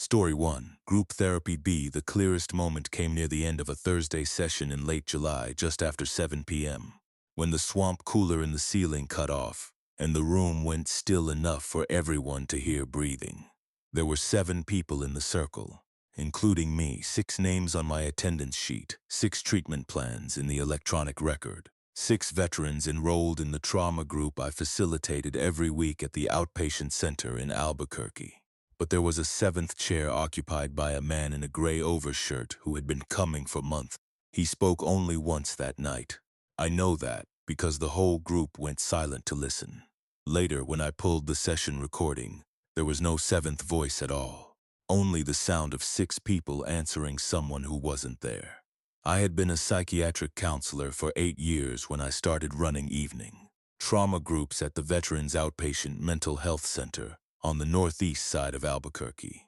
Story 1. Group Therapy B. The clearest moment came near the end of a Thursday session in late July, just after 7 p.m., when the swamp cooler in the ceiling cut off, and the room went still enough for everyone to hear breathing. There were 7 people in the circle, including me, 6 names on my attendance sheet, 6 treatment plans in the electronic record, 6 veterans enrolled in the trauma group I facilitated every week at the outpatient center in Albuquerque. But there was a 7th chair occupied by a man in a gray overshirt who had been coming for months. He spoke only once that night. I know that because the whole group went silent to listen. Later, when I pulled the session recording, there was no 7th voice at all. Only the sound of 6 people answering someone who wasn't there. I had been a psychiatric counselor for 8 years when I started running evening trauma groups at the Veterans Outpatient Mental Health Center on the northeast side of Albuquerque.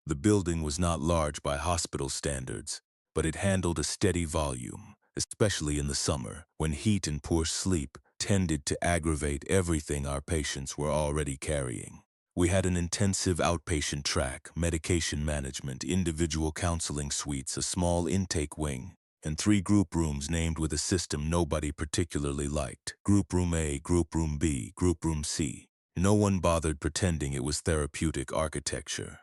The building was not large by hospital standards, but it handled a steady volume, especially in the summer, when heat and poor sleep tended to aggravate everything our patients were already carrying. We had an intensive outpatient track, medication management, individual counseling suites, a small intake wing, and 3 group rooms named with a system nobody particularly liked. Group Room A, Group Room B, Group Room C. No one bothered pretending it was therapeutic architecture.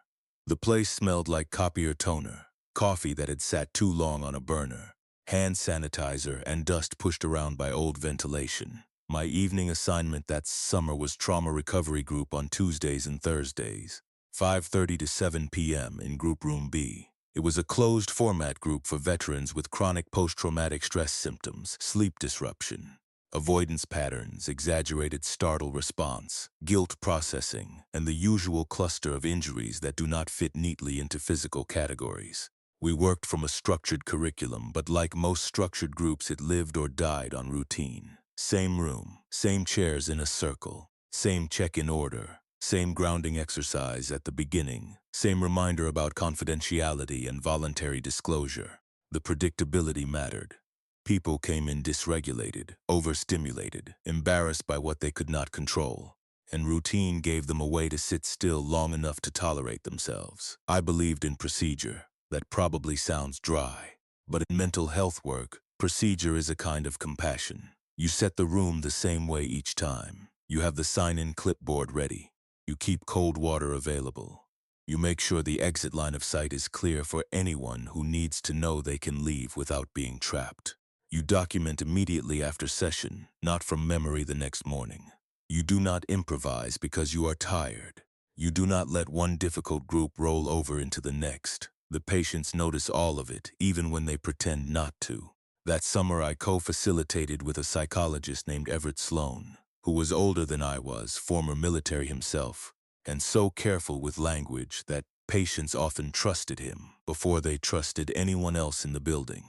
The place smelled like copier toner, coffee that had sat too long on a burner, hand sanitizer, and dust pushed around by old ventilation. My evening assignment that summer was Trauma Recovery Group on Tuesdays and Thursdays, 5:30 to 7 p.m. in Group Room B. It was a closed format group for veterans with chronic post-traumatic stress symptoms, sleep disruption, avoidance patterns, exaggerated startle response, guilt processing, and the usual cluster of injuries that do not fit neatly into physical categories. We worked from a structured curriculum, but like most structured groups, it lived or died on routine. Same room, same chairs in a circle, same check-in order, same grounding exercise at the beginning, same reminder about confidentiality and voluntary disclosure. The predictability mattered. People came in dysregulated, overstimulated, embarrassed by what they could not control, and routine gave them a way to sit still long enough to tolerate themselves. I believed in procedure. That probably sounds dry, but in mental health work, procedure is a kind of compassion. You set the room the same way each time. You have the sign-in clipboard ready. You keep cold water available. You make sure the exit line of sight is clear for anyone who needs to know they can leave without being trapped. You document immediately after session, not from memory the next morning. You do not improvise because you are tired. You do not let one difficult group roll over into the next. The patients notice all of it, even when they pretend not to. That summer I co-facilitated with a psychologist named Everett Sloan, who was older than I was, former military himself, and so careful with language that patients often trusted him before they trusted anyone else in the building.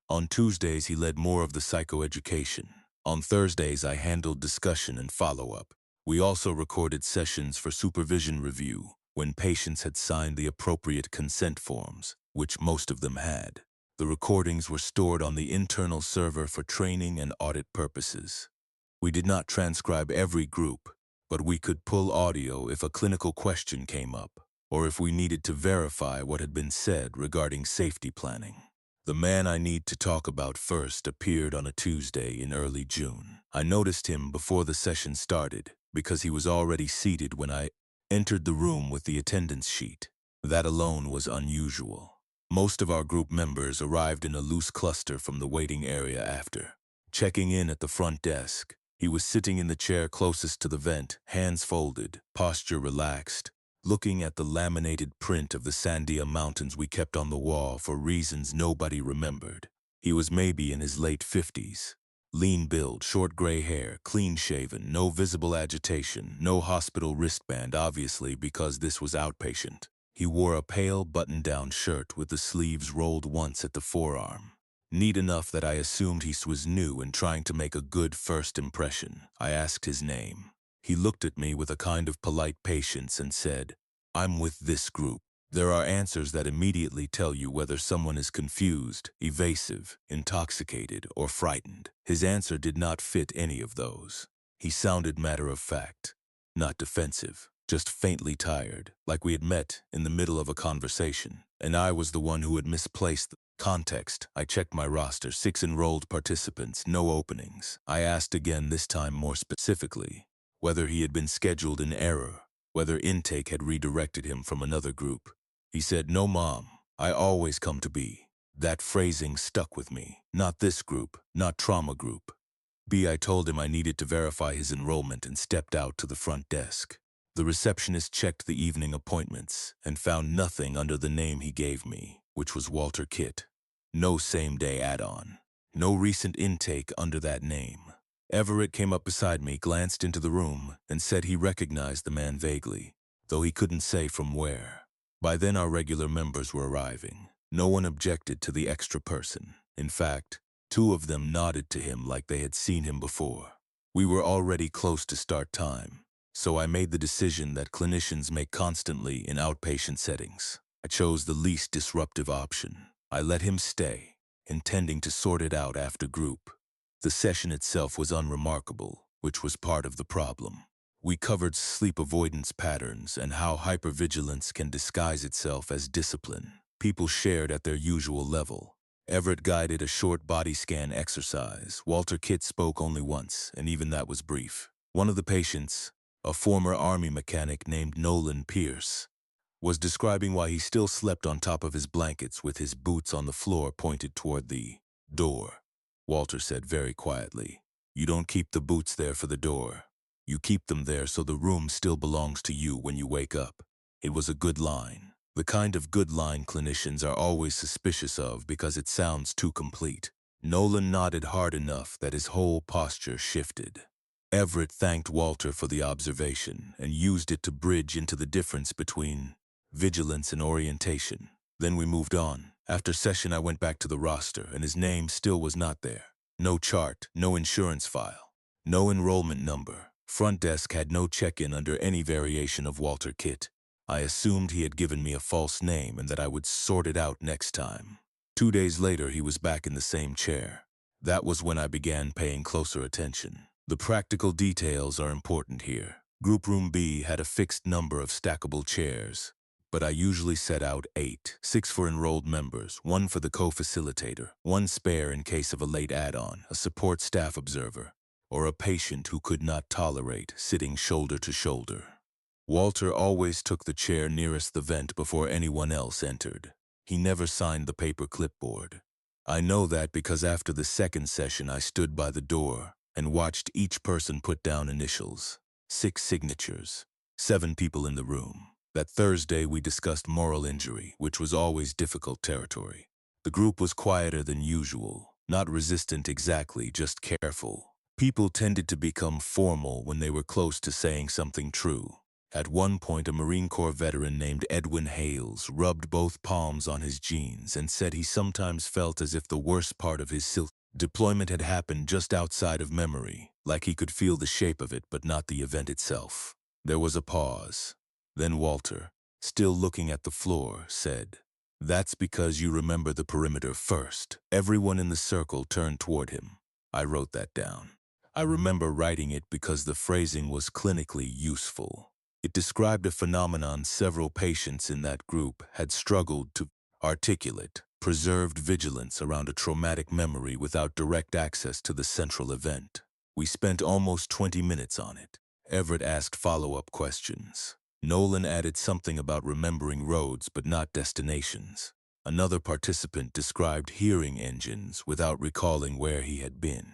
On Tuesdays, he led more of the psychoeducation. On Thursdays, I handled discussion and follow-up. We also recorded sessions for supervision review when patients had signed the appropriate consent forms, which most of them had. The recordings were stored on the internal server for training and audit purposes. We did not transcribe every group, but we could pull audio if a clinical question came up, or if we needed to verify what had been said regarding safety planning. The man I need to talk about first appeared on a Tuesday in early June. I noticed him before the session started because he was already seated when I entered the room with the attendance sheet. That alone was unusual. Most of our group members arrived in a loose cluster from the waiting area after. Checking in at the front desk, he was sitting in the chair closest to the vent, hands folded, posture relaxed, looking at the laminated print of the Sandia Mountains we kept on the wall for reasons nobody remembered. He was maybe in his late 50s. Lean build, short gray hair, clean-shaven, no visible agitation, no hospital wristband, obviously because this was outpatient. He wore a pale button-down shirt with the sleeves rolled once at the forearm. Neat enough that I assumed he was new and trying to make a good first impression. I asked his name. He looked at me with a kind of polite patience and said, "I'm with this group." There are answers that immediately tell you whether someone is confused, evasive, intoxicated, or frightened. His answer did not fit any of those. He sounded matter-of-fact, not defensive, just faintly tired, like we had met in the middle of a conversation, and I was the one who had misplaced the context. I checked my roster, 6 enrolled participants, no openings. I asked again, this time more specifically, whether he had been scheduled in error, whether intake had redirected him from another group. He said, "No, Mom, I always come to B." That phrasing stuck with me. Not this group, not trauma group. B. I told him I needed to verify his enrollment and stepped out to the front desk. The receptionist checked the evening appointments and found nothing under the name he gave me, which was Walter Kitt. No same-day add-on. No recent intake under that name. Everett came up beside me, glanced into the room, and said he recognized the man vaguely, though he couldn't say from where. By then our regular members were arriving. No one objected to the extra person. In fact, 2 of them nodded to him like they had seen him before. We were already close to start time, so I made the decision that clinicians make constantly in outpatient settings. I chose the least disruptive option. I let him stay, intending to sort it out after group. The session itself was unremarkable, which was part of the problem. We covered sleep avoidance patterns and how hypervigilance can disguise itself as discipline. People shared at their usual level. Everett guided a short body scan exercise. Walter Kitt spoke only once, and even that was brief. One of the patients, a former Army mechanic named Nolan Pierce, was describing why he still slept on top of his blankets with his boots on the floor pointed toward the door. Walter said very quietly, "You don't keep the boots there for the door. You keep them there so the room still belongs to you when you wake up." It was a good line. The kind of good line clinicians are always suspicious of because it sounds too complete. Nolan nodded hard enough that his whole posture shifted. Everett thanked Walter for the observation and used it to bridge into the difference between vigilance and orientation. Then we moved on. After session I went back to the roster and his name still was not there. No chart, no insurance file, no enrollment number. Front desk had no check-in under any variation of Walter Kitt. I assumed he had given me a false name and that I would sort it out next time. 2 days later, he was back in the same chair. That was when I began paying closer attention. The practical details are important here. Group Room B had a fixed number of stackable chairs, but I usually set out 8, 6 for enrolled members, 1 for the co-facilitator, 1 spare in case of a late add-on, a support staff observer, or a patient who could not tolerate sitting shoulder to shoulder. Walter always took the chair nearest the vent before anyone else entered. He never signed the paper clipboard. I know that because after the second session I stood by the door and watched each person put down initials. 6 signatures. 7 people in the room. That Thursday we discussed moral injury, which was always difficult territory. The group was quieter than usual, not resistant exactly, just careful. People tended to become formal when they were close to saying something true. At one point, a Marine Corps veteran named Edwin Hales rubbed both palms on his jeans and said he sometimes felt as if the worst part of his deployment had happened just outside of memory, like he could feel the shape of it but not the event itself. There was a pause. Then Walter, still looking at the floor, said, "That's because you remember the perimeter first." Everyone in the circle turned toward him. I wrote that down. I remember writing it because the phrasing was clinically useful. It described a phenomenon several patients in that group had struggled to articulate: preserved vigilance around a traumatic memory without direct access to the central event. We spent almost 20 minutes on it. Everett asked follow-up questions. Nolan added something about remembering roads but not destinations. Another participant described hearing engines without recalling where he had been.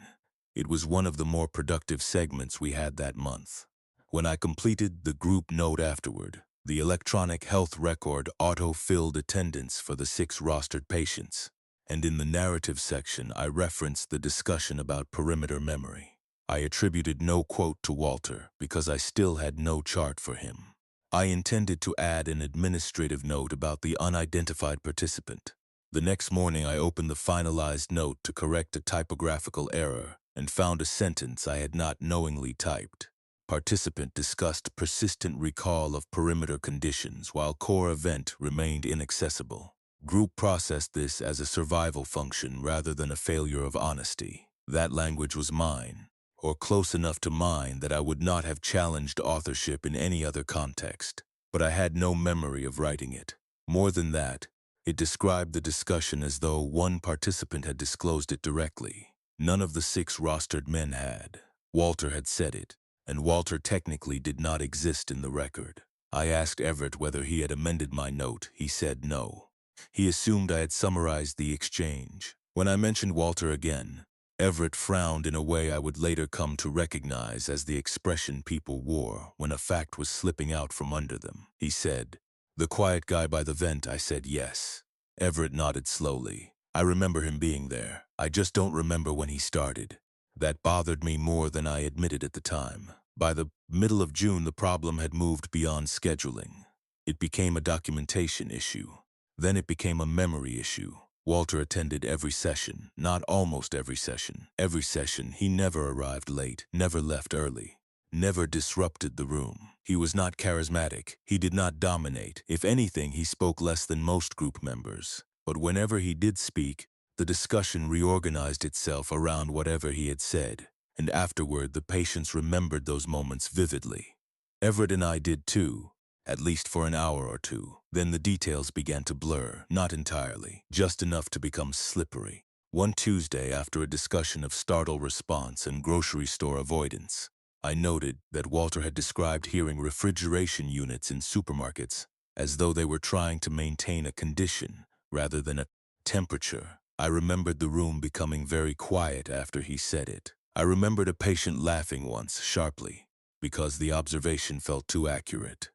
It was one of the more productive segments we had that month. When I completed the group note afterward, the electronic health record auto-filled attendance for the 6 rostered patients, and in the narrative section I referenced the discussion about perimeter memory. I attributed no quote to Walter because I still had no chart for him. I intended to add an administrative note about the unidentified participant. The next morning I opened the finalized note to correct a typographical error and found a sentence I had not knowingly typed. Participant discussed persistent recall of perimeter conditions while core event remained inaccessible. Group processed this as a survival function rather than a failure of honesty. That language was mine, or close enough to mine that I would not have challenged authorship in any other context, but I had no memory of writing it. More than that, it described the discussion as though one participant had disclosed it directly. None of the 6 rostered men had. Walter had said it, and Walter technically did not exist in the record. I asked Everett whether he had amended my note. He said no. He assumed I had summarized the exchange. When I mentioned Walter again, Everett frowned in a way I would later come to recognize as the expression people wore when a fact was slipping out from under them. He said, "The quiet guy by the vent?" I said yes. Everett nodded slowly. I remember him being there. I just don't remember when he started. That bothered me more than I admitted at the time. By the middle of June, the problem had moved beyond scheduling. It became a documentation issue. Then it became a memory issue. Walter attended every session, not almost every session. Every session, he never arrived late, never left early, never disrupted the room. He was not charismatic. He did not dominate. If anything, he spoke less than most group members. But whenever he did speak, the discussion reorganized itself around whatever he had said, and afterward the patients remembered those moments vividly. Everett and I did too, at least for an hour or two. Then the details began to blur, not entirely, just enough to become slippery. One Tuesday, after a discussion of startle response and grocery store avoidance, I noted that Walter had described hearing refrigeration units in supermarkets as though they were trying to maintain a condition rather than a temperature. I remembered the room becoming very quiet after he said it. I remembered a patient laughing once, sharply, because the observation felt too accurate.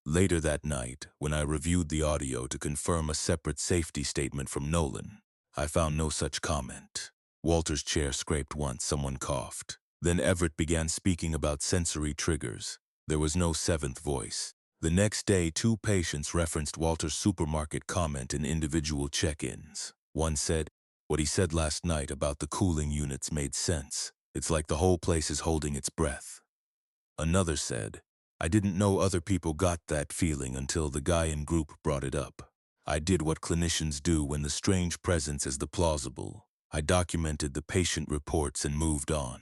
Later that night, when I reviewed the audio to confirm a separate safety statement from Nolan, I found no such comment. Walter's chair scraped once, someone coughed. Then Everett began speaking about sensory triggers. There was no 7th voice. The next day, 2 patients referenced Walter's supermarket comment in individual check-ins. One said, "What he said last night about the cooling units made sense. It's like the whole place is holding its breath." Another said, "I didn't know other people got that feeling until the guy in group brought it up. I did what clinicians do when the strange presence is the plausible. I documented the patient reports and moved on.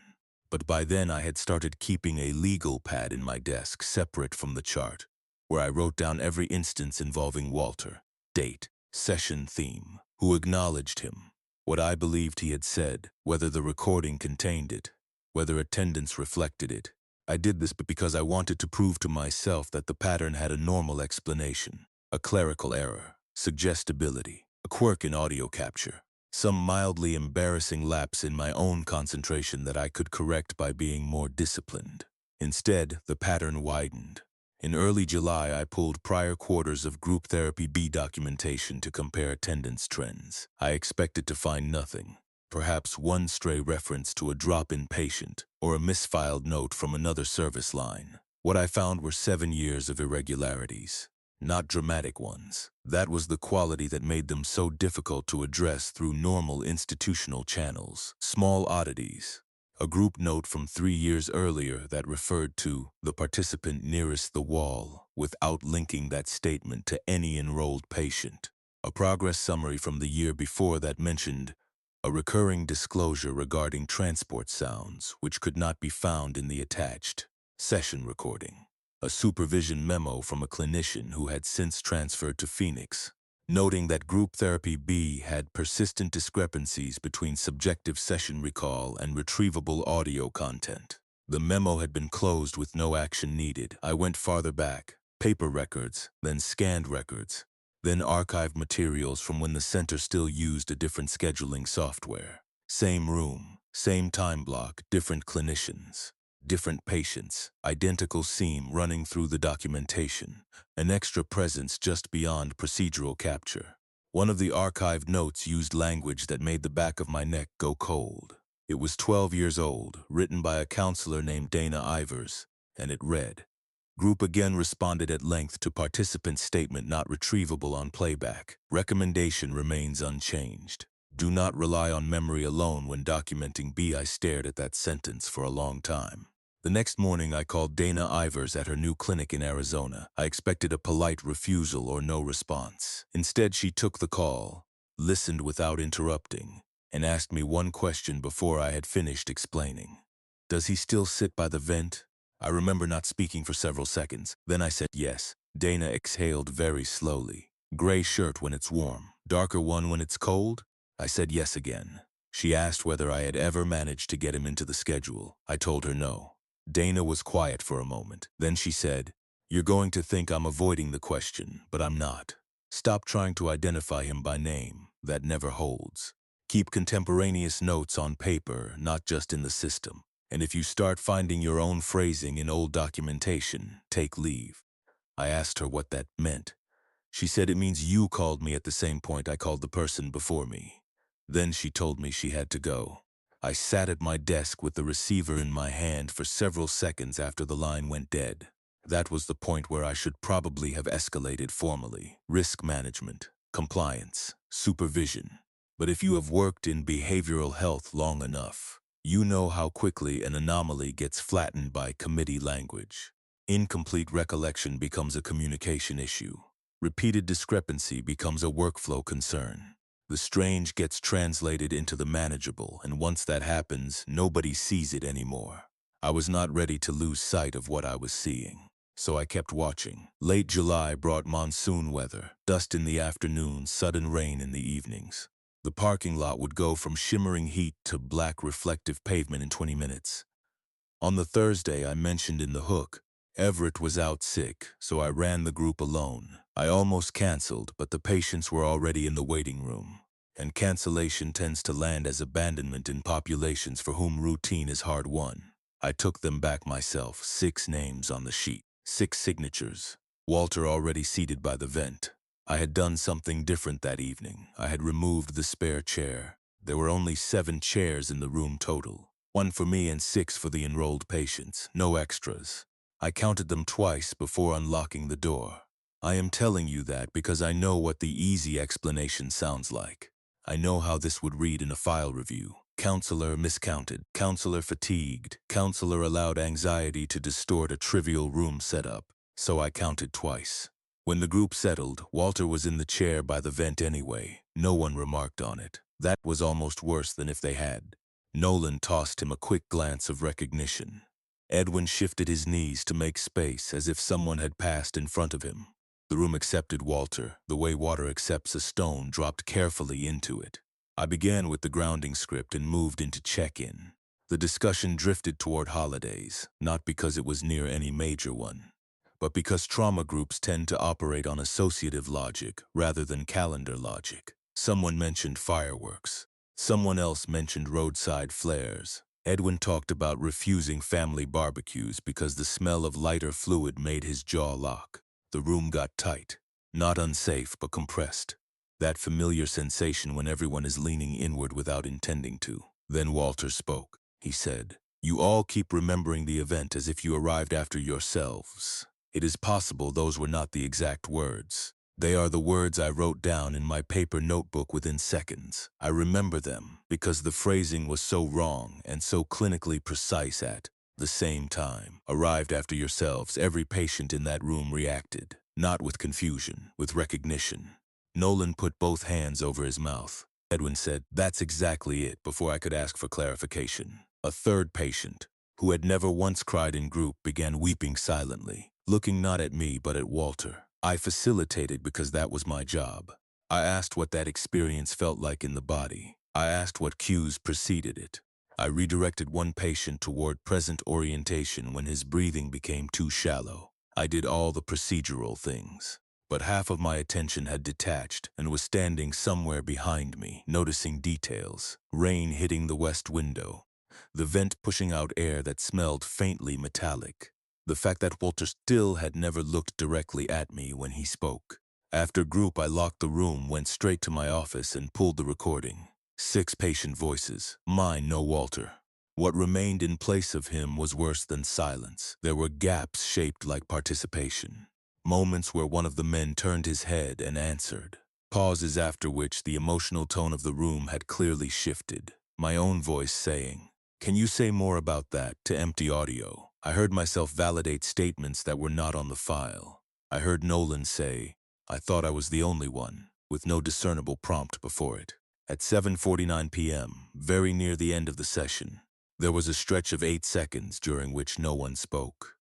But by then I had started keeping a legal pad in my desk separate from the chart, where I wrote down every instance involving Walter, date, session theme, who acknowledged him, what I believed he had said, whether the recording contained it, whether attendance reflected it. I did this because I wanted to prove to myself that the pattern had a normal explanation, a clerical error, suggestibility, a quirk in audio capture, some mildly embarrassing lapse in my own concentration that I could correct by being more disciplined. Instead, the pattern widened. In early July, I pulled prior quarters of group therapy B documentation to compare attendance trends. I expected to find nothing. Perhaps one stray reference to a drop-in patient or a misfiled note from another service line. What I found were 7 years of irregularities, not dramatic ones. That was the quality that made them so difficult to address through normal institutional channels. Small oddities. A group note from 3 years earlier that referred to the participant nearest the wall without linking that statement to any enrolled patient. A progress summary from the year before that mentioned a recurring disclosure regarding transport sounds, which could not be found in the attached session recording. A supervision memo from a clinician who had since transferred to Phoenix, noting that group therapy B had persistent discrepancies between subjective session recall and retrievable audio content. The memo had been closed with no action needed. I went farther back, paper records, then scanned records, then archived materials from when the center still used a different scheduling software. Same room, same time block, different clinicians, different patients, identical seam running through the documentation, an extra presence just beyond procedural capture. One of the archived notes used language that made the back of my neck go cold. It was 12 years old, written by a counselor named Dana Ivers, and it read, "Group again responded at length to participant statement not retrievable on playback. Recommendation remains unchanged. Do not rely on memory alone when documenting B." I stared at that sentence for a long time. The next morning I called Dana Ivers at her new clinic in Arizona. I expected a polite refusal or no response. Instead, she took the call, listened without interrupting, and asked me one question before I had finished explaining. Does he still sit by the vent? I remember not speaking for several seconds. Then I said yes. Dana exhaled very slowly. Gray shirt when it's warm, darker one when it's cold? I said yes again. She asked whether I had ever managed to get him into the schedule. I told her no. Dana was quiet for a moment. Then she said, "You're going to think I'm avoiding the question, but I'm not. Stop trying to identify him by name. That never holds. Keep contemporaneous notes on paper, not just in the system. And if you start finding your own phrasing in old documentation, take leave." I asked her what that meant. She said it means you called me at the same point I called the person before me. Then she told me she had to go. I sat at my desk with the receiver in my hand for several seconds after the line went dead. That was the point where I should probably have escalated formally. Risk management, compliance, supervision. But if you have worked in behavioral health long enough, you know how quickly an anomaly gets flattened by committee language. Incomplete recollection becomes a communication issue. Repeated discrepancy becomes a workflow concern. The strange gets translated into the manageable, and once that happens, nobody sees it anymore. I was not ready to lose sight of what I was seeing, so I kept watching. Late July brought monsoon weather, dust in the afternoons, sudden rain in the evenings. The parking lot would go from shimmering heat to black reflective pavement in 20 minutes. On the Thursday I mentioned in the hook, Everett was out sick, so I ran the group alone. I almost canceled, but the patients were already in the waiting room. And cancellation tends to land as abandonment in populations for whom routine is hard won. I took them back myself, 6 names on the sheet, 6 signatures. Walter already seated by the vent. I had done something different that evening. I had removed the spare chair. There were only 7 chairs in the room total. 1 for me and 6 for the enrolled patients, no extras. I counted them twice before unlocking the door. I am telling you that because I know what the easy explanation sounds like. I know how this would read in a file review. Counselor miscounted, counselor fatigued, counselor allowed anxiety to distort a trivial room setup, so I counted twice. When the group settled, Walter was in the chair by the vent anyway. No one remarked on it. That was almost worse than if they had. Nolan tossed him a quick glance of recognition. Edwin shifted his knees to make space as if someone had passed in front of him. The room accepted Walter, the way water accepts a stone, dropped carefully into it. I began with the grounding script and moved into check-in. The discussion drifted toward holidays, not because it was near any major one, but because trauma groups tend to operate on associative logic rather than calendar logic. Someone mentioned fireworks. Someone else mentioned roadside flares. Edwin talked about refusing family barbecues because the smell of lighter fluid made his jaw lock. The room got tight. Not unsafe, but compressed. That familiar sensation when everyone is leaning inward without intending to. Then Walter spoke. He said, "You all keep remembering the event as if you arrived after yourselves. It is possible those were not the exact words. They are the words I wrote down in my paper notebook within seconds. I remember them because the phrasing was so wrong and so clinically precise at the same time. Arrived after yourselves, every patient in that room reacted, not with confusion, with recognition." Nolan put both hands over his mouth. Edwin said, "That's exactly it," before I could ask for clarification. A third patient, who had never once cried in group, began weeping silently, looking not at me but at Walter. I facilitated because that was my job. I asked what that experience felt like in the body. I asked what cues preceded it. I redirected one patient toward present orientation when his breathing became too shallow. I did all the procedural things. But half of my attention had detached and was standing somewhere behind me, noticing details. Rain hitting the west window. The vent pushing out air that smelled faintly metallic. The fact that Walter still had never looked directly at me when he spoke. After group, I locked the room, went straight to my office and pulled the recording. 6 patient voices. Mine, no Walter. What remained in place of him was worse than silence. There were gaps shaped like participation. Moments where one of the men turned his head and answered. Pauses after which the emotional tone of the room had clearly shifted. My own voice saying, "Can you say more about that?" to empty audio. I heard myself validate statements that were not on the file. I heard Nolan say, "I thought I was the only one," with no discernible prompt before it. At 7:49 p.m., very near the end of the session, There was a stretch of 8 seconds during which no one spoke.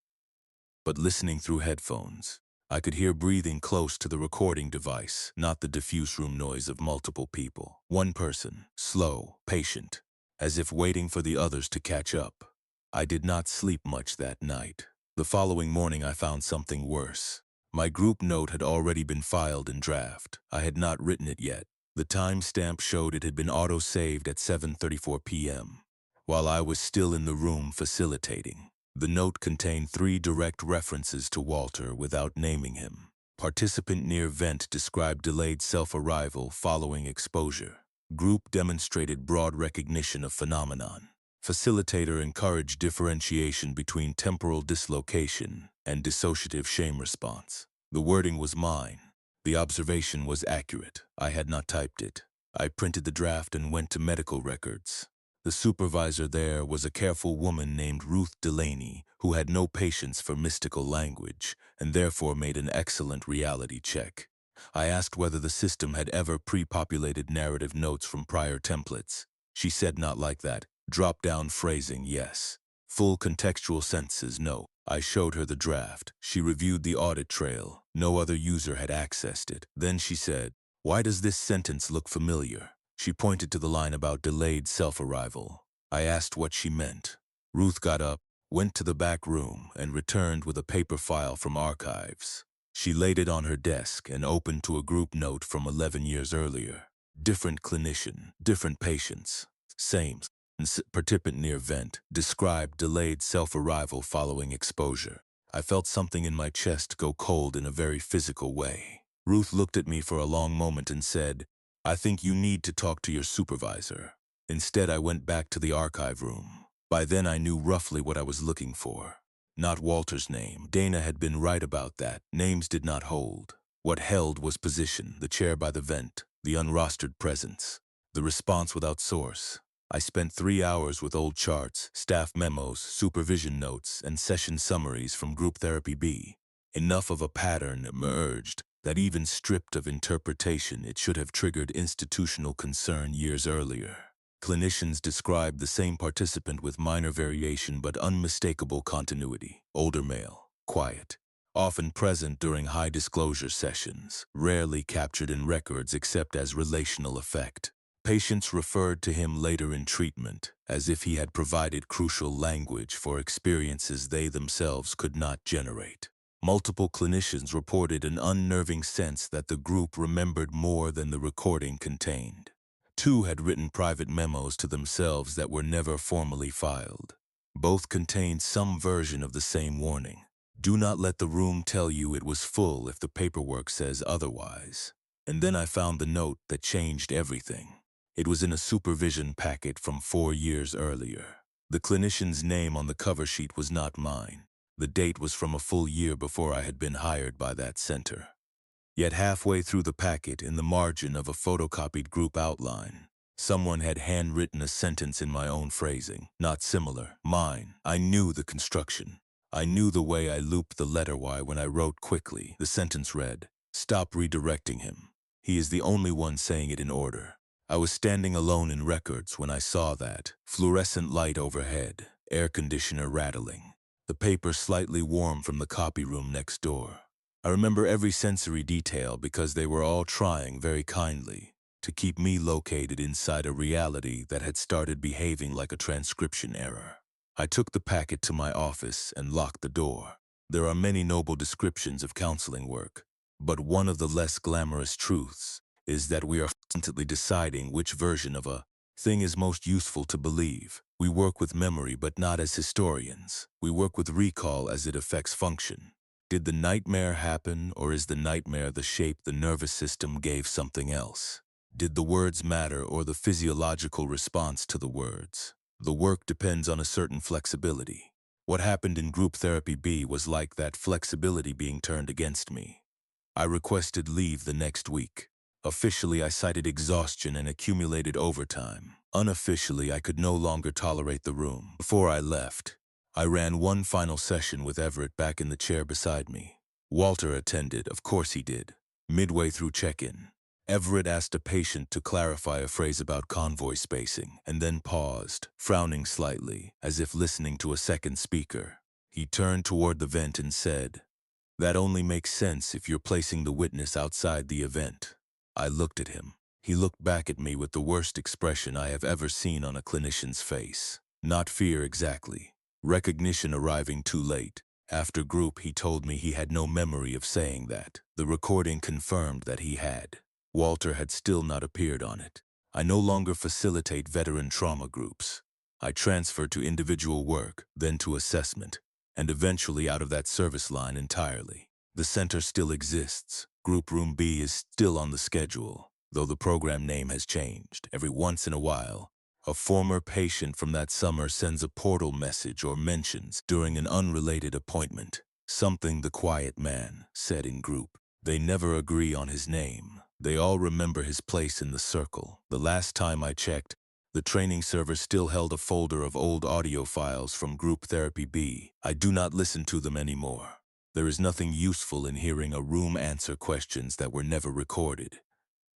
But listening through headphones, I could hear breathing close to the recording device, not the diffuse room noise of multiple people. One person, slow, patient, as if waiting for the others to catch up. I did not sleep much that night. The following morning I found something worse. My group note had already been filed in draft. I had not written it yet. The timestamp showed it had been auto-saved at 7:34 p.m. while I was still in the room facilitating. The note contained 3 direct references to Walter without naming him. Participant near vent described delayed self-arrival following exposure. Group demonstrated broad recognition of phenomenon. Facilitator encouraged differentiation between temporal dislocation and dissociative shame response. The wording was mine. The observation was accurate. I had not typed it. I printed the draft and went to medical records. The supervisor there was a careful woman named Ruth Delaney, who had no patience for mystical language and therefore made an excellent reality check. I asked whether the system had ever pre-populated narrative notes from prior templates. She said not like that. Drop-down phrasing, yes. Full contextual sentences, no. I showed her the draft. She reviewed the audit trail. No other user had accessed it. Then she said, "Why does this sentence look familiar?" She pointed to the line about delayed self-arrival. I asked what she meant. Ruth got up, went to the back room, and returned with a paper file from archives. She laid it on her desk and opened to a group note from 11 years earlier. Different clinician, different patients. Same. Participant near vent described delayed self-arrival following exposure. I felt something in my chest go cold in a very physical way. Ruth looked at me for a long moment and said, "I think you need to talk to your supervisor." Instead, I went back to the archive room. By then, I knew roughly what I was looking for. Not Walter's name. Dana had been right about that. Names did not hold. What held was position, the chair by the vent, the unrostered presence, the response without source. I spent 3 hours with old charts, staff memos, supervision notes, and session summaries from Group Therapy B. Enough of a pattern emerged that even stripped of interpretation, it should have triggered institutional concern years earlier. Clinicians described the same participant with minor variation but unmistakable continuity. Older male, quiet, often present during high disclosure sessions, rarely captured in records except as relational effect. Patients referred to him later in treatment as if he had provided crucial language for experiences they themselves could not generate. Multiple clinicians reported an unnerving sense that the group remembered more than the recording contained. 2 had written private memos to themselves that were never formally filed. Both contained some version of the same warning. Do not let the room tell you it was full if the paperwork says otherwise. And then I found the note that changed everything. It was in a supervision packet from 4 years earlier. The clinician's name on the cover sheet was not mine. The date was from a full year before I had been hired by that center. Yet halfway through the packet, in the margin of a photocopied group outline, someone had handwritten a sentence in my own phrasing, not similar, mine. I knew the construction. I knew the way I looped the letter Y when I wrote quickly. The sentence read, "Stop redirecting him. He is the only one saying it in order." I was standing alone in records when I saw that. Fluorescent light overhead, air conditioner rattling, the paper slightly warm from the copy room next door. I remember every sensory detail because they were all trying very kindly to keep me located inside a reality that had started behaving like a transcription error. I took the packet to my office and locked the door. There are many noble descriptions of counseling work, but one of the less glamorous truths is that we are constantly deciding which version of a thing is most useful to believe. We work with memory, but not as historians. We work with recall as it affects function. Did the nightmare happen, or is the nightmare the shape the nervous system gave something else? Did the words matter, or the physiological response to the words? The work depends on a certain flexibility. What happened in Group Therapy B was like that flexibility being turned against me. I requested leave the next week. Officially, I cited exhaustion and accumulated overtime. Unofficially, I could no longer tolerate the room. Before I left, I ran one final session with Everett back in the chair beside me. Walter attended, of course he did. Midway through check-in, Everett asked a patient to clarify a phrase about convoy spacing, and then paused, frowning slightly, as if listening to a second speaker. He turned toward the vent and said, "That only makes sense if you're placing the witness outside the event." I looked at him. He looked back at me with the worst expression I have ever seen on a clinician's face. Not fear exactly. Recognition arriving too late. After group, he told me he had no memory of saying that. The recording confirmed that he had. Walter had still not appeared on it. I no longer facilitate veteran trauma groups. I transferred to individual work, then to assessment, and eventually out of that service line entirely. The center still exists. Group Room B is still on the schedule, though the program name has changed. Every once in a while, a former patient from that summer sends a portal message or mentions during an unrelated appointment something the quiet man said in group. They never agree on his name. They all remember his place in the circle. The last time I checked, the training server still held a folder of old audio files from Group Therapy B. I do not listen to them anymore. There is nothing useful in hearing a room answer questions that were never recorded.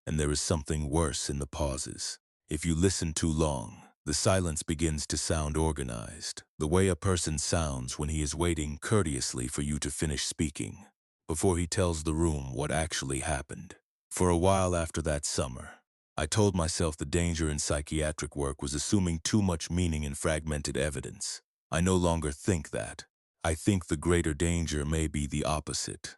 And there is something worse in the pauses. If you listen too long, the silence begins to sound organized, the way a person sounds when he is waiting courteously for you to finish speaking, before he tells the room what actually happened. For a while after that summer, I told myself the danger in psychiatric work was assuming too much meaning in fragmented evidence. I no longer think that. I think the greater danger may be the opposite.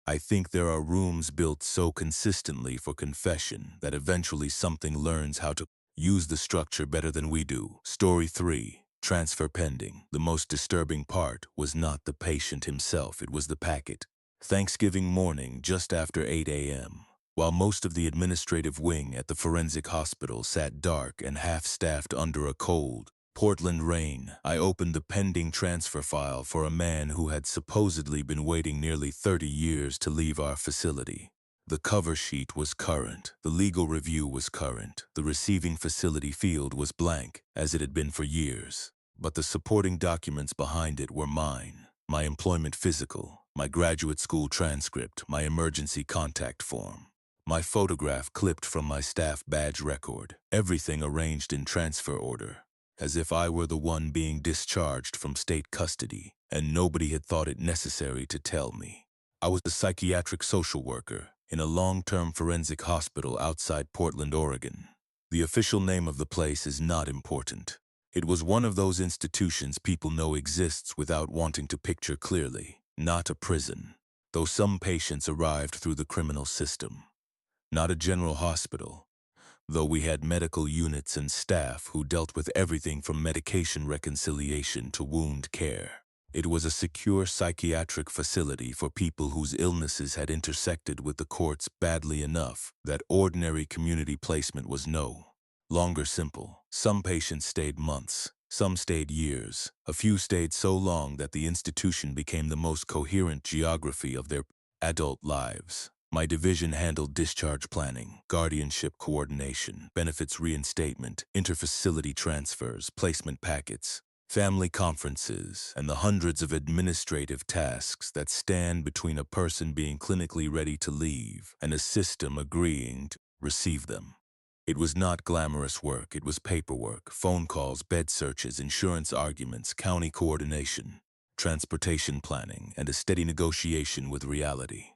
I think there are rooms built so consistently for confession that eventually something learns how to use the structure better than we do. Story 3. Transfer pending. The most disturbing part was not the patient himself, it was the packet. Thanksgiving morning, just after 8 a.m. While most of the administrative wing at the forensic hospital sat dark and half-staffed under a cold, Portland rain, I opened the pending transfer file for a man who had supposedly been waiting nearly 30 years to leave our facility. The cover sheet was current, the legal review was current, the receiving facility field was blank, as it had been for years. But the supporting documents behind it were mine. My employment physical, my graduate school transcript, my emergency contact form. My photograph clipped from my staff badge record, everything arranged in transfer order, as if I were the one being discharged from state custody, and nobody had thought it necessary to tell me. I was a psychiatric social worker in a long-term forensic hospital outside Portland, Oregon. The official name of the place is not important. It was one of those institutions people know exists without wanting to picture clearly, not a prison, though some patients arrived through the criminal system. Not a general hospital, though we had medical units and staff who dealt with everything from medication reconciliation to wound care. It was a secure psychiatric facility for people whose illnesses had intersected with the courts badly enough that ordinary community placement was no longer simple. Some patients stayed months, some stayed years, a few stayed so long that the institution became the most coherent geography of their adult lives. My division handled discharge planning, guardianship coordination, benefits reinstatement, interfacility transfers, placement packets, family conferences, and the hundreds of administrative tasks that stand between a person being clinically ready to leave and a system agreeing to receive them. It was not glamorous work, it was paperwork, phone calls, bed searches, insurance arguments, county coordination, transportation planning, and a steady negotiation with reality.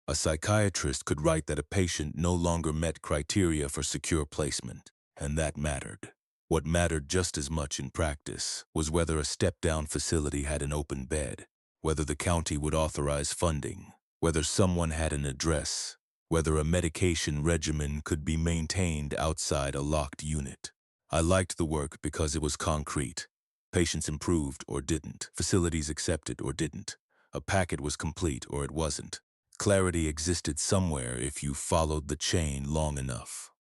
A psychiatrist could write that a patient no longer met criteria for secure placement, and that mattered. What mattered just as much in practice was whether a step-down facility had an open bed, whether the county would authorize funding, whether someone had an address, whether a medication regimen could be maintained outside a locked unit. I liked the work because it was concrete. Patients improved or didn't, facilities accepted or didn't. A packet was complete or it wasn't. Clarity existed somewhere if you followed the chain long enough.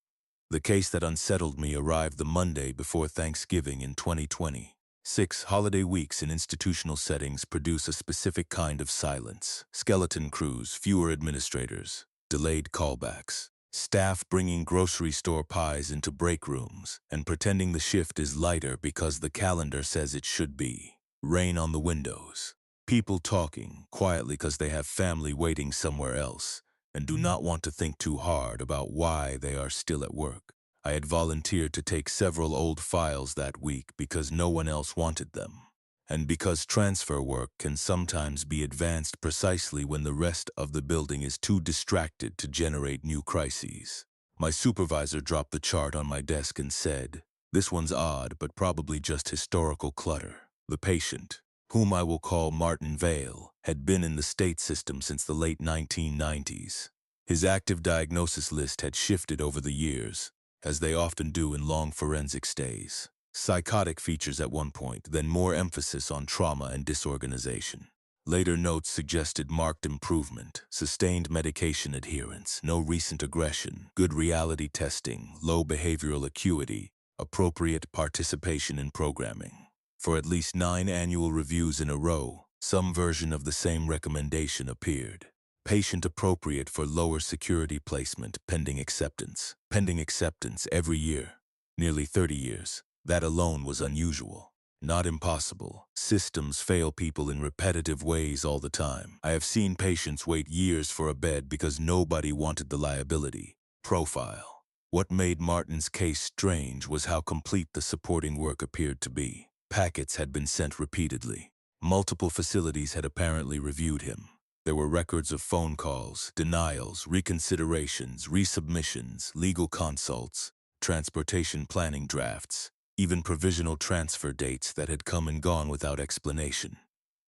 The case that unsettled me arrived the Monday before Thanksgiving in 2020. 6 holiday weeks in institutional settings produce a specific kind of silence. Skeleton crews, fewer administrators, delayed callbacks, staff bringing grocery store pies into break rooms and pretending the shift is lighter because the calendar says it should be. Rain on the windows. People talking quietly because they have family waiting somewhere else, and do not want to think too hard about why they are still at work. I had volunteered to take several old files that week because no one else wanted them, and because transfer work can sometimes be advanced precisely when the rest of the building is too distracted to generate new crises. My supervisor dropped the chart on my desk and said, "This one's odd, but probably just historical clutter." The patient, whom I will call Martin Vale, had been in the state system since the late 1990s. His active diagnosis list had shifted over the years, as they often do in long forensic stays. Psychotic features at one point, then more emphasis on trauma and disorganization. Later notes suggested marked improvement, sustained medication adherence, no recent aggression, good reality testing, low behavioral acuity, appropriate participation in programming. For at least 9 annual reviews in a row, some version of the same recommendation appeared. Patient appropriate for lower security placement pending acceptance. Pending acceptance every year. Nearly 30 years. That alone was unusual. Not impossible. Systems fail people in repetitive ways all the time. I have seen patients wait years for a bed because nobody wanted the liability. Profile. What made Martin's case strange was how complete the supporting work appeared to be. Packets had been sent repeatedly. Multiple facilities had apparently reviewed him. There were records of phone calls, denials, reconsiderations, resubmissions, legal consults, transportation planning drafts, even provisional transfer dates that had come and gone without explanation.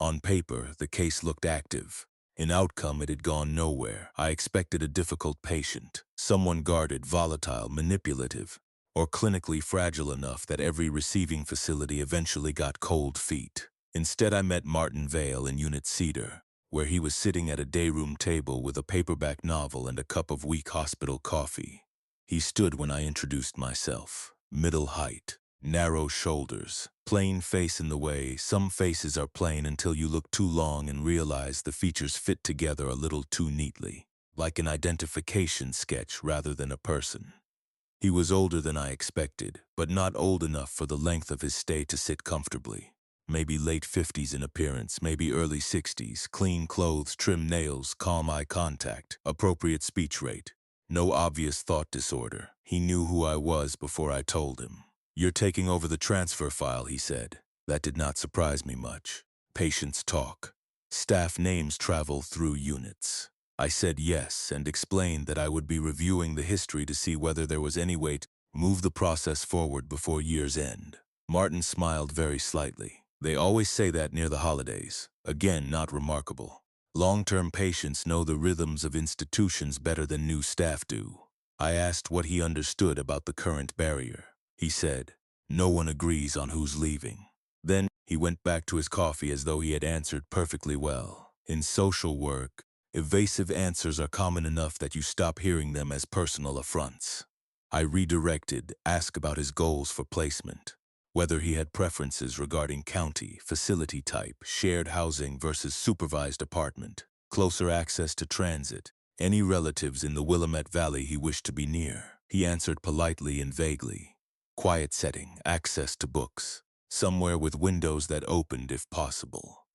On paper, the case looked active. In outcome, it had gone nowhere. I expected a difficult patient, someone guarded, volatile, manipulative, or clinically fragile enough that every receiving facility eventually got cold feet. Instead, I met Martin Vale in Unit Cedar, where he was sitting at a dayroom table with a paperback novel and a cup of weak hospital coffee. He stood when I introduced myself. Middle height, narrow shoulders, plain face in the way some faces are plain until you look too long and realize the features fit together a little too neatly, like an identification sketch rather than a person. He was older than I expected, but not old enough for the length of his stay to sit comfortably. Maybe late 50s in appearance, maybe early 60s, clean clothes, trim nails, calm eye contact, appropriate speech rate. No obvious thought disorder. He knew who I was before I told him. "You're taking over the transfer file," he said. That did not surprise me much. Patients talk. Staff names travel through units. I said yes and explained that I would be reviewing the history to see whether there was any way to move the process forward before year's end. Martin smiled very slightly. "They always say that near the holidays." Again, not remarkable. Long-term patients know the rhythms of institutions better than new staff do. I asked what he understood about the current barrier. He said, "No one agrees on who's leaving." Then he went back to his coffee as though he had answered perfectly well. In social work, evasive answers are common enough that you stop hearing them as personal affronts. I redirected, asked about his goals for placement, whether he had preferences regarding county, facility type, shared housing versus supervised apartment, closer access to transit, any relatives in the Willamette Valley he wished to be near. He answered politely and vaguely. Quiet setting, access to books, somewhere with windows that opened if possible.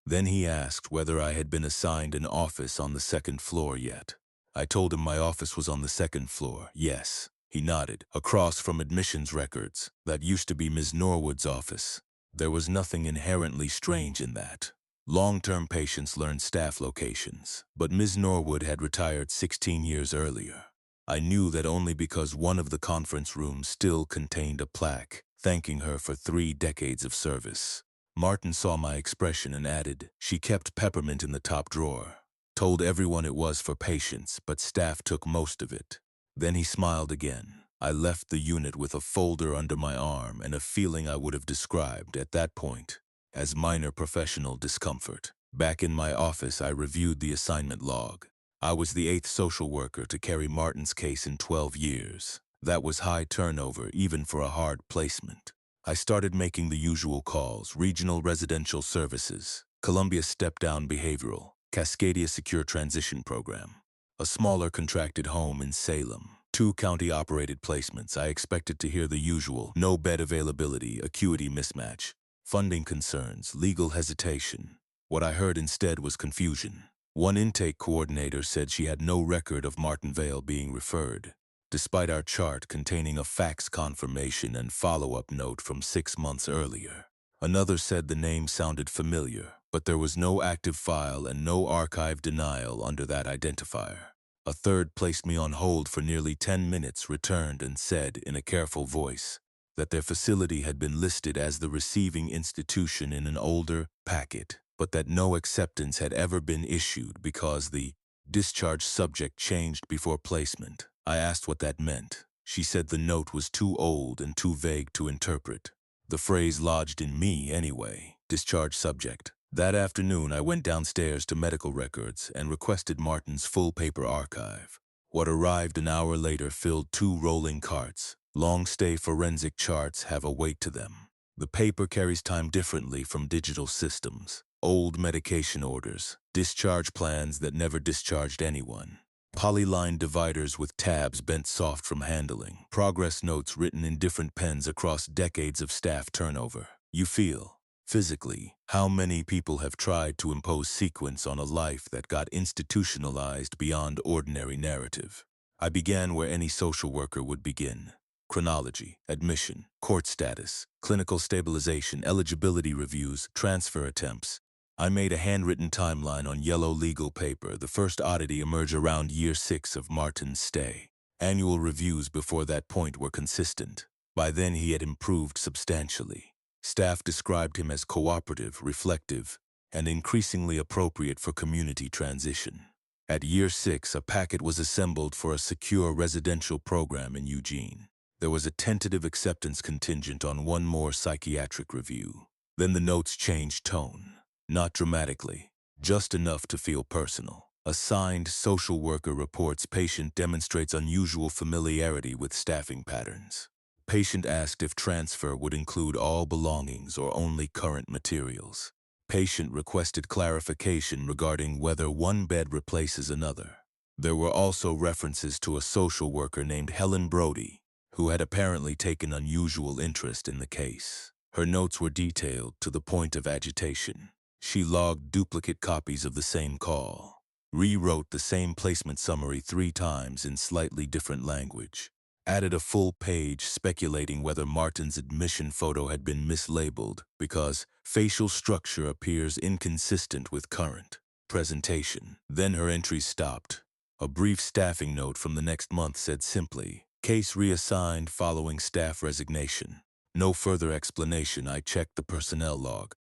Then he asked whether I had been assigned an office on the 2nd floor yet. I told him my office was on the 2nd floor, yes. He nodded, across from admissions records. That used to be Ms. Norwood's office. There was nothing inherently strange in that. Long-term patients learned staff locations, but Ms. Norwood had retired 16 years earlier. I knew that only because one of the conference rooms still contained a plaque thanking her for 3 decades of service. Martin saw my expression and added, "She kept peppermint in the top drawer. Told everyone it was for patients, but staff took most of it." Then he smiled again. I left the unit with a folder under my arm and a feeling I would have described, at that point, as minor professional discomfort. Back in my office, I reviewed the assignment log. I was the 8th social worker to carry Martin's case in 12 years. That was high turnover, even for a hard placement. I started making the usual calls: Regional Residential Services, Columbia Step-Down Behavioral, Cascadia Secure Transition Program, a smaller contracted home in Salem. 2 county-operated placements. I expected to hear the usual: no bed availability, acuity mismatch, funding concerns, legal hesitation. What I heard instead was confusion. One intake coordinator said she had no record of Martin Vale being referred, despite our chart containing a fax confirmation and follow-up note from 6 months earlier. Another said the name sounded familiar, but there was no active file and no archive denial under that identifier. A third placed me on hold for nearly 10 minutes, returned and said in a careful voice that their facility had been listed as the receiving institution in an older packet, but that no acceptance had ever been issued because the discharge subject changed before placement. I asked what that meant. She said the note was too old and too vague to interpret. The phrase lodged in me anyway. Discharge subject. That afternoon, I went downstairs to medical records and requested Martin's full paper archive. What arrived an hour later filled 2 rolling carts. Long-stay forensic charts have a weight to them. The paper carries time differently from digital systems. Old medication orders, discharge plans that never discharged anyone, polyline dividers with tabs bent soft from handling, progress notes written in different pens across decades of staff turnover. You feel, physically, how many people have tried to impose sequence on a life that got institutionalized beyond ordinary narrative. I began where any social worker would begin. Chronology, admission, court status, clinical stabilization, eligibility reviews, transfer attempts. I made a handwritten timeline on yellow legal paper. The first oddity emerged around year 6 of Martin's stay. Annual reviews before that point were consistent. By then he had improved substantially. Staff described him as cooperative, reflective, and increasingly appropriate for community transition. At year 6, a packet was assembled for a secure residential program in Eugene. There was a tentative acceptance contingent on one more psychiatric review. Then the notes changed tone. Not dramatically, just enough to feel personal. A signed social worker reports patient demonstrates unusual familiarity with staffing patterns. Patient asked if transfer would include all belongings or only current materials. Patient requested clarification regarding whether one bed replaces another. There were also references to a social worker named Helen Brody, who had apparently taken unusual interest in the case. Her notes were detailed to the point of agitation. She logged duplicate copies of the same call, rewrote the same placement summary 3 times in slightly different language, added a full page speculating whether Martin's admission photo had been mislabeled because facial structure appears inconsistent with current presentation. Then her entries stopped. A brief staffing note from the next month said simply, "Case reassigned following staff resignation." No further explanation. I checked the personnel log.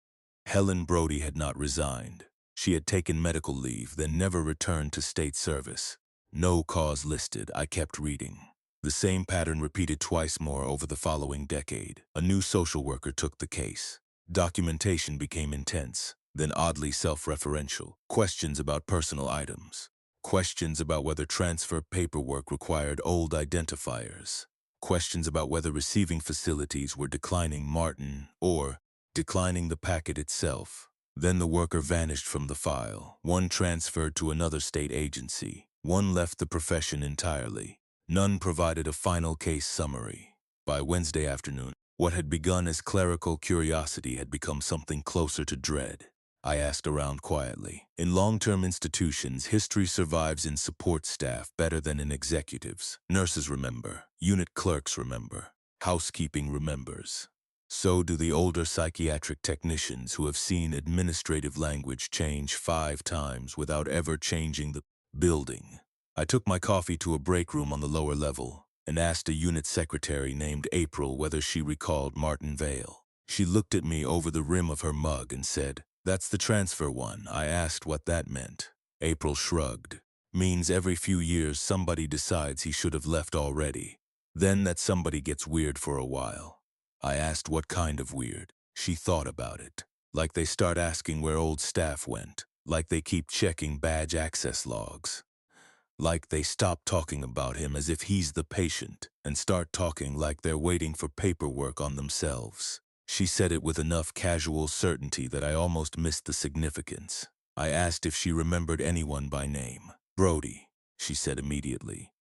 Helen Brody had not resigned. She had taken medical leave, then never returned to state service. No cause listed. I kept reading. The same pattern repeated twice more over the following decade. A new social worker took the case. Documentation became intense, then oddly self-referential. Questions about personal items. Questions about whether transfer paperwork required old identifiers. Questions about whether receiving facilities were declining Martin or declining the packet itself. Then the worker vanished from the file. One transferred to another state agency. One left the profession entirely. None provided a final case summary. By Wednesday afternoon, what had begun as clerical curiosity had become something closer to dread. I asked around quietly. In long-term institutions, history survives in support staff better than in executives. Nurses remember. Unit clerks remember. Housekeeping remembers. So do the older psychiatric technicians who have seen administrative language change 5 times without ever changing the building. I took my coffee to a break room on the lower level and asked a unit secretary named April whether she recalled Martin Vale. She looked at me over the rim of her mug and said, "That's the transfer one." I asked what that meant. April shrugged. "Means every few years somebody decides he should have left already. Then that somebody gets weird for a while." I asked what kind of weird. She thought about it. Like they start asking where old staff went. Like they keep checking badge access logs. Like they stop talking about him as if he's the patient and start talking like they're waiting for paperwork on themselves. She said it with enough casual certainty that I almost missed the significance. I asked if she remembered anyone by name. "Brody," she said immediately.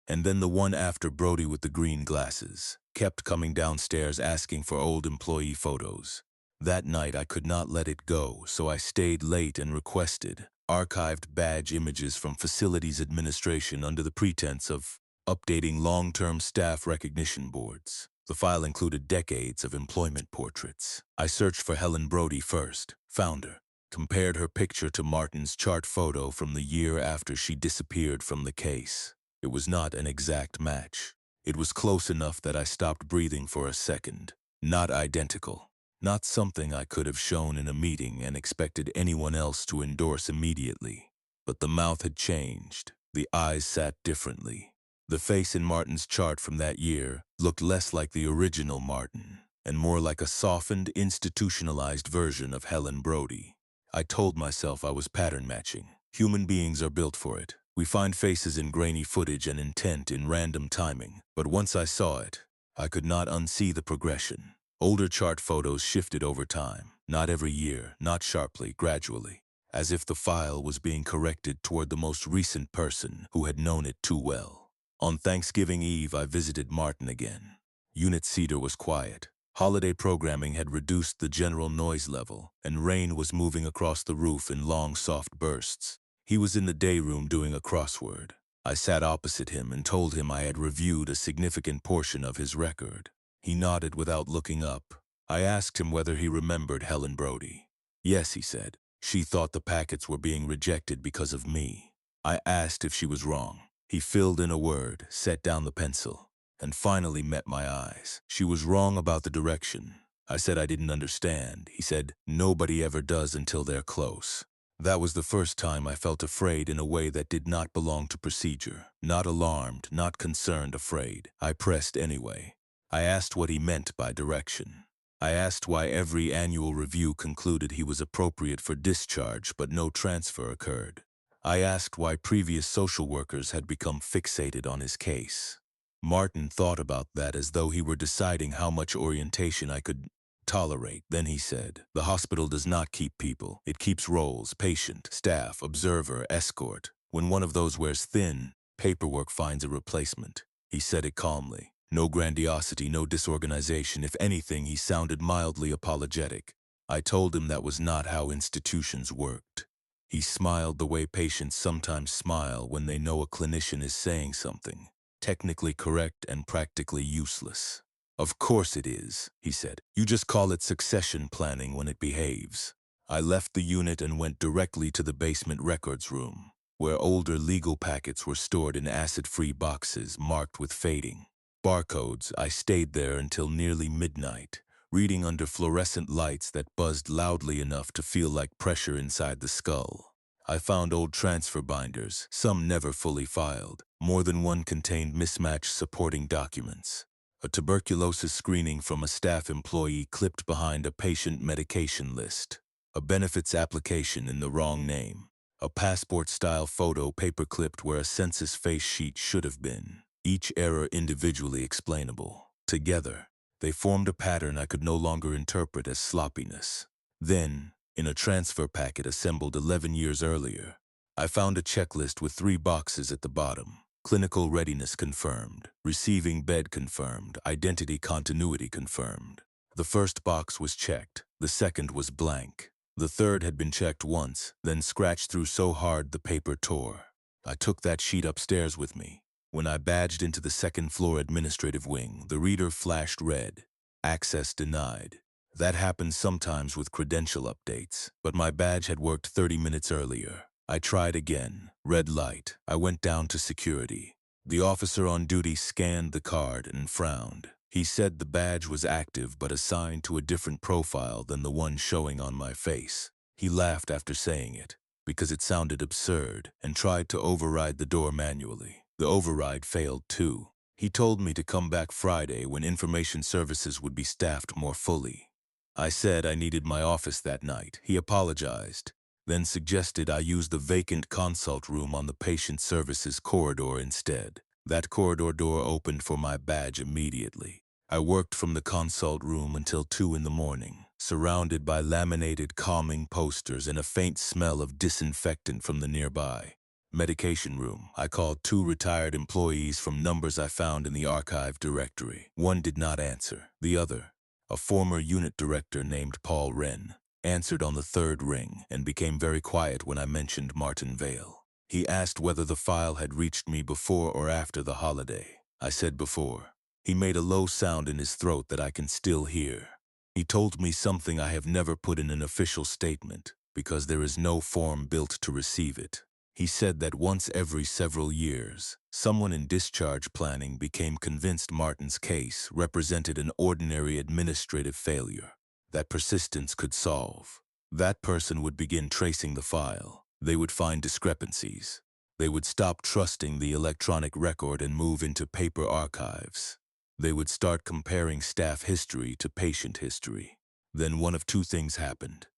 And then the one after Brody with the green glasses kept coming downstairs asking for old employee photos. That night I could not let it go, so I stayed late and requested archived badge images from facilities administration under the pretense of updating long-term staff recognition boards. The file included decades of employment portraits. I searched for Helen Brody first, found her, compared her picture to Martin's chart photo from the year after she disappeared from the case. It was not an exact match. It was close enough that I stopped breathing for a second. Not identical. Not something I could have shown in a meeting and expected anyone else to endorse immediately. But the mouth had changed. The eyes sat differently. The face in Martin's chart from that year looked less like the original Martin and more like a softened, institutionalized version of Helen Brody. I told myself I was pattern matching. Human beings are built for it. We find faces in grainy footage and intent in random timing. But once I saw it, I could not unsee the progression. Older chart photos shifted over time, not every year, not sharply, gradually, as if the file was being corrected toward the most recent person who had known it too well. On Thanksgiving Eve, I visited Martin again. Unit Cedar was quiet. Holiday programming had reduced the general noise level, and rain was moving across the roof in long, soft bursts. He was in the day room doing a crossword. I sat opposite him and told him I had reviewed a significant portion of his record. He nodded without looking up. I asked him whether he remembered Helen Brody. Yes, he said. She thought the packets were being rejected because of me. I asked if she was wrong. He filled in a word, set down the pencil, and finally met my eyes. She was wrong about the direction. I said I didn't understand. He said, nobody ever does until they're close. That was the first time I felt afraid in a way that did not belong to procedure. Not alarmed, not concerned, afraid. I pressed anyway. I asked what he meant by direction. I asked why every annual review concluded he was appropriate for discharge but no transfer occurred. I asked why previous social workers had become fixated on his case. Martin thought about that as though he were deciding how much orientation I could tolerate. Then he said, the hospital does not keep people. It keeps roles, patient, staff, observer, escort. When one of those wears thin, paperwork finds a replacement. He said it calmly. No grandiosity, no disorganization. If anything, he sounded mildly apologetic. I told him that was not how institutions worked. He smiled the way patients sometimes smile when they know a clinician is saying something technically correct and practically useless. Of course it is, he said. You just call it succession planning when it behaves. I left the unit and went directly to the basement records room, where older legal packets were stored in acid-free boxes marked with fading barcodes. I stayed there until nearly midnight, reading under fluorescent lights that buzzed loudly enough to feel like pressure inside the skull. I found old transfer binders, some never fully filed. More than one contained mismatched supporting documents. A tuberculosis screening from a staff employee clipped behind a patient medication list. A benefits application in the wrong name. A passport-style photo paper-clipped where a census face sheet should have been. Each error individually explainable. Together, they formed a pattern I could no longer interpret as sloppiness. Then, in a transfer packet assembled 11 years earlier, I found a checklist with 3 boxes at the bottom. Clinical readiness confirmed, receiving bed confirmed, identity continuity confirmed. The first box was checked, the second was blank. The third had been checked once, then scratched through so hard the paper tore. I took that sheet upstairs with me. When I badged into the second-floor administrative wing, the reader flashed red. Access denied. That happens sometimes with credential updates, but my badge had worked 30 minutes earlier. I tried again. Red light. I went down to security. The officer on duty scanned the card and frowned. He said the badge was active but assigned to a different profile than the one showing on my face. He laughed after saying it, because it sounded absurd, and tried to override the door manually. The override failed too. He told me to come back Friday when information services would be staffed more fully. I said I needed my office that night. He apologized, then suggested I use the vacant consult room on the patient services corridor instead. That corridor door opened for my badge immediately. I worked from the consult room until 2 in the morning, surrounded by laminated calming posters and a faint smell of disinfectant from the nearby medication room. I called 2 retired employees from numbers I found in the archive directory. One did not answer. The other, a former unit director named Paul Wren, answered on the third ring and became very quiet when I mentioned Martin Vale. He asked whether the file had reached me before or after the holiday. I said before. He made a low sound in his throat that I can still hear. He told me something I have never put in an official statement, because there is no form built to receive it. He said that once every several years, someone in discharge planning became convinced Martin's case represented an ordinary administrative failure that persistence could solve. That person would begin tracing the file. They would find discrepancies. They would stop trusting the electronic record and move into paper archives. They would start comparing staff history to patient history. Then one of two things happened.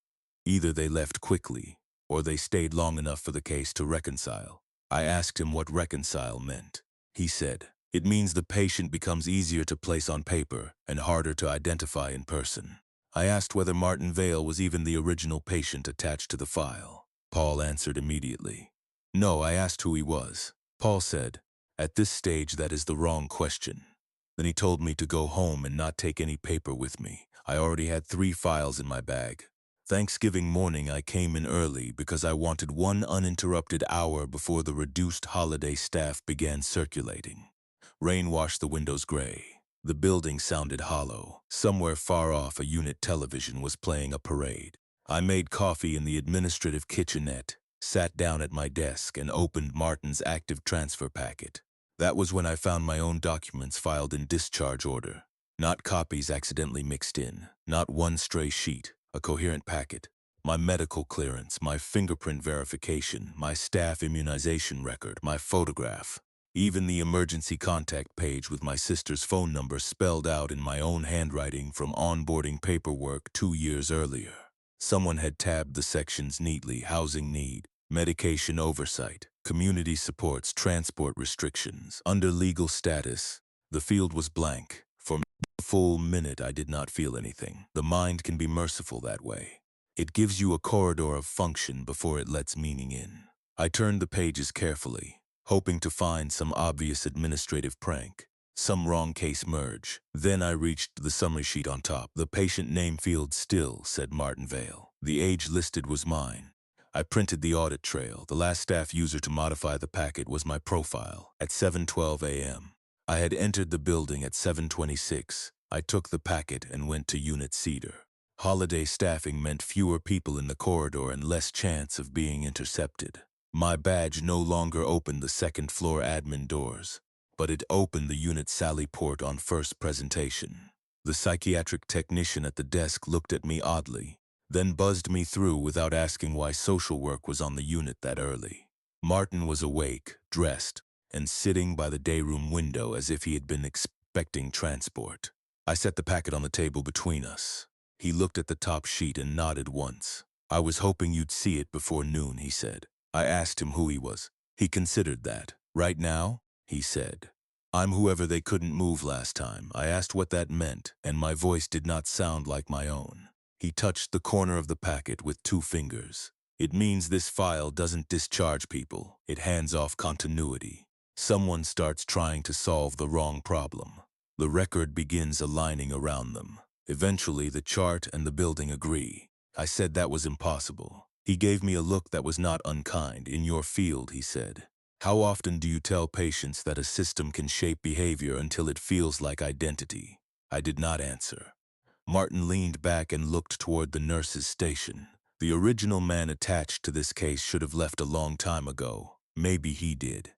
Either they left quickly, or they stayed long enough for the case to reconcile. I asked him what reconcile meant. He said, "It means the patient becomes easier to place on paper and harder to identify in person." I asked whether Martin Vale was even the original patient attached to the file. Paul answered immediately. No, I asked who he was. Paul said, "At this stage that is the wrong question." Then he told me to go home and not take any paper with me. I already had 3 files in my bag. Thanksgiving morning I came in early because I wanted 1 uninterrupted hour before the reduced holiday staff began circulating. Rain washed the windows gray. The building sounded hollow. Somewhere far off, a unit television was playing a parade. I made coffee in the administrative kitchenette, sat down at my desk, and opened Martin's active transfer packet. That was when I found my own documents filed in discharge order. Not copies accidentally mixed in, not one stray sheet, a coherent packet. My medical clearance, my fingerprint verification, my staff immunization record, my photograph. Even the emergency contact page with my sister's phone number spelled out in my own handwriting from onboarding paperwork 2 years earlier. Someone had tabbed the sections neatly: housing need, medication oversight, community supports, transport restrictions. Under legal status, the field was blank. For a full minute I did not feel anything. The mind can be merciful that way. It gives you a corridor of function before it lets meaning in. I turned the pages carefully, hoping to find some obvious administrative prank, some wrong case merge. Then I reached the summary sheet on top. The patient name field still said Martin Vale. The age listed was mine. I printed the audit trail. The last staff user to modify the packet was my profile at 7:12 a.m. I had entered the building at 7:26. I took the packet and went to Unit Cedar. Holiday staffing meant fewer people in the corridor and less chance of being intercepted. My badge no longer opened the second-floor admin doors, but it opened the unit sally port on first presentation. The psychiatric technician at the desk looked at me oddly, then buzzed me through without asking why social work was on the unit that early. Martin was awake, dressed, and sitting by the dayroom window as if he had been expecting transport. I set the packet on the table between us. He looked at the top sheet and nodded once. "I was hoping you'd see it before noon," he said. I asked him who he was. He considered that. "Right now?" he said. "I'm whoever they couldn't move last time." I asked what that meant, and my voice did not sound like my own. He touched the corner of the packet with 2 fingers. "It means this file doesn't discharge people. It hands off continuity. Someone starts trying to solve the wrong problem. The record begins aligning around them. Eventually, the chart and the building agree." I said that was impossible. He gave me a look that was not unkind. "In your field," he said, "how often do you tell patients that a system can shape behavior until it feels like identity?" I did not answer. Martin leaned back and looked toward the nurse's station. The original man attached to this case should have left a long time ago. Maybe he did.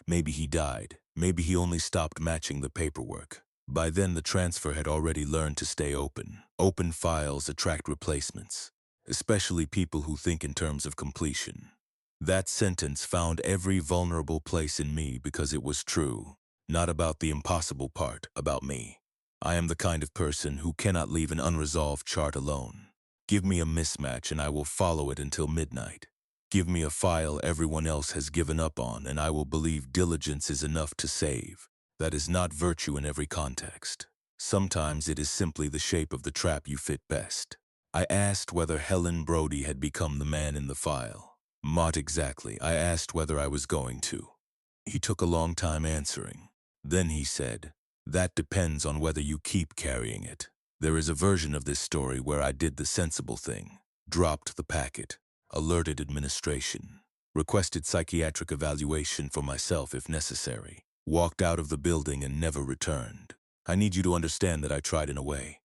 Maybe he died. Maybe he only stopped matching the paperwork. By then, the transfer had already learned to stay open. Open files attract replacements, especially people who think in terms of completion. That sentence found every vulnerable place in me because it was true. Not about the impossible part, about me. I am the kind of person who cannot leave an unresolved chart alone. Give me a mismatch and I will follow it until midnight. Give me a file everyone else has given up on and I will believe diligence is enough to save. That is not virtue in every context. Sometimes it is simply the shape of the trap you fit best. I asked whether Helen Brody had become the man in the file. Not exactly. I asked whether I was going to. He took a long time answering. Then he said, "That depends on whether you keep carrying it. There is a version of this story where I did the sensible thing. Dropped the packet. Alerted administration. Requested psychiatric evaluation for myself if necessary. Walked out of the building and never returned. I need you to understand that I tried in a way.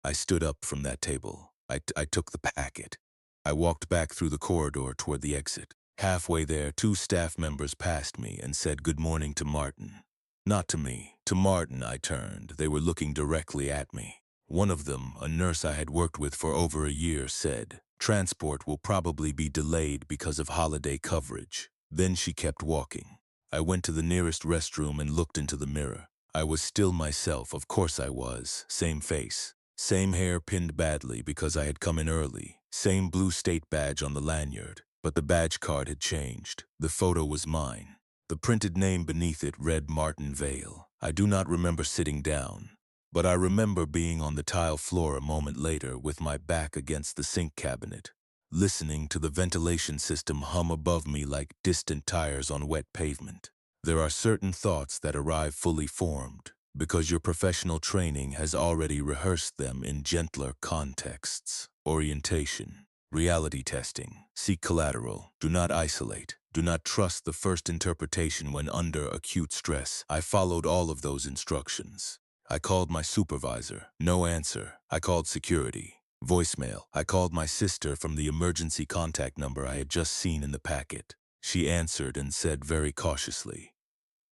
I stood up from that table. I took the packet. I walked back through the corridor toward the exit. Halfway there, two staff members passed me and said good morning to Martin. Not to me. To Martin I turned. They were looking directly at me. One of them, a nurse I had worked with for over a year, said, "Transport will probably be delayed because of holiday coverage." Then she kept walking. I went to the nearest restroom and looked into the mirror. I was still myself, of course I was. Same face. Same hair pinned badly because I had come in early. Same blue state badge on the lanyard. But the badge card had changed. The photo was mine. The printed name beneath it read Martin Vale. I do not remember sitting down, but I remember being on the tile floor a moment later with my back against the sink cabinet, listening to the ventilation system hum above me like distant tires on wet pavement. There are certain thoughts that arrive fully formed, because your professional training has already rehearsed them in gentler contexts. Orientation. Reality testing. Seek collateral. Do not isolate. Do not trust the first interpretation when under acute stress. I followed all of those instructions. I called my supervisor. No answer. I called security. Voicemail. I called my sister from the emergency contact number I had just seen in the packet. She answered and said very cautiously,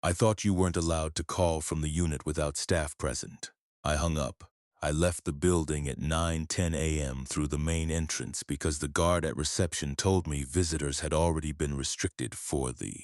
"I thought you weren't allowed to call from the unit without staff present." I hung up. I left the building at 9:10 a.m. through the main entrance because the guard at reception told me visitors had already been restricted for the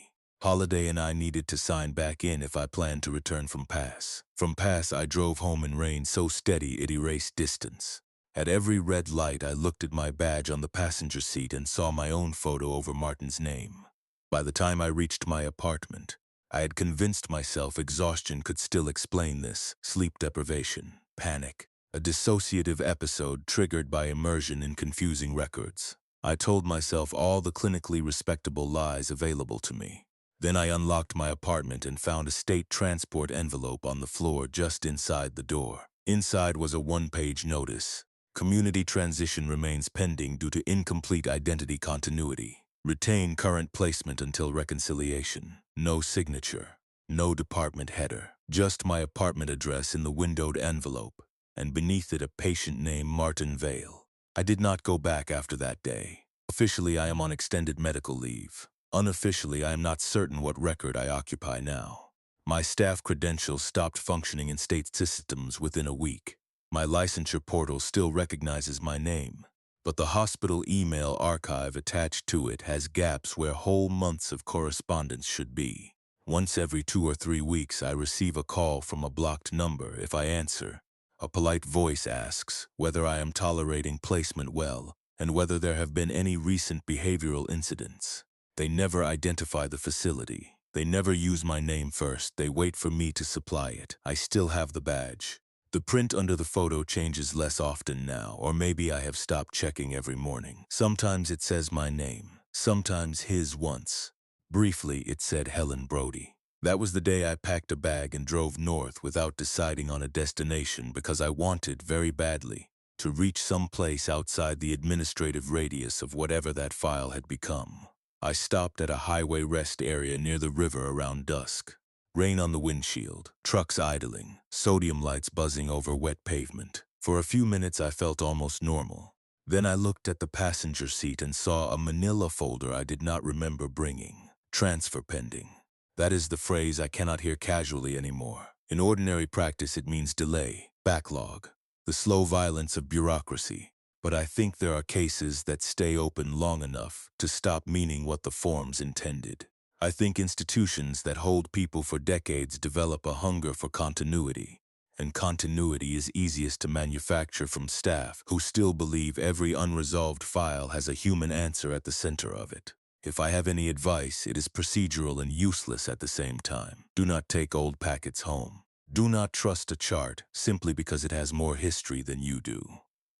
holiday and I needed to sign back in if I planned to return from Pass. From Pass, I drove home in rain so steady it erased distance. At every red light, I looked at my badge on the passenger seat and saw my own photo over Martin's name. By the time I reached my apartment, I had convinced myself exhaustion could still explain this. Sleep deprivation, panic, a dissociative episode triggered by immersion in confusing records. I told myself all the clinically respectable lies available to me. Then I unlocked my apartment and found a state transport envelope on the floor just inside the door. Inside was a one-page notice. Community transition remains pending due to incomplete identity continuity. Retain current placement until reconciliation. No signature. No department header. Just my apartment address in the windowed envelope, and beneath it a patient named Martin Vale. I did not go back after that day. Officially, I am on extended medical leave. Unofficially, I am not certain what record I occupy now. My staff credentials stopped functioning in state systems within a week. My licensure portal still recognizes my name, but the hospital email archive attached to it has gaps where whole months of correspondence should be. Once every 2 or 3 weeks, I receive a call from a blocked number. If I answer, a polite voice asks whether I am tolerating placement well and whether there have been any recent behavioral incidents. They never identify the facility. They never use my name first. They wait for me to supply it. I still have the badge. The print under the photo changes less often now, or maybe I have stopped checking every morning. Sometimes it says my name, sometimes his once. Briefly, it said Helen Brody. That was the day I packed a bag and drove north without deciding on a destination because I wanted very badly to reach some place outside the administrative radius of whatever that file had become. I stopped at a highway rest area near the river around dusk. Rain on the windshield, trucks idling, sodium lights buzzing over wet pavement. For a few minutes I felt almost normal. Then I looked at the passenger seat and saw a manila folder I did not remember bringing. Transfer pending. That is the phrase I cannot hear casually anymore. In ordinary practice it means delay, backlog, the slow violence of bureaucracy. But I think there are cases that stay open long enough to stop meaning what the forms intended. I think institutions that hold people for decades develop a hunger for continuity, and continuity is easiest to manufacture from staff who still believe every unresolved file has a human answer at the center of it. If I have any advice, it is procedural and useless at the same time. Do not take old packets home. Do not trust a chart simply because it has more history than you do.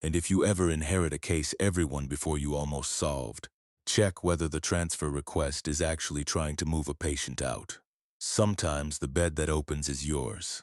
And if you ever inherit a case everyone before you almost solved, check whether the transfer request is actually trying to move a patient out. Sometimes the bed that opens is yours.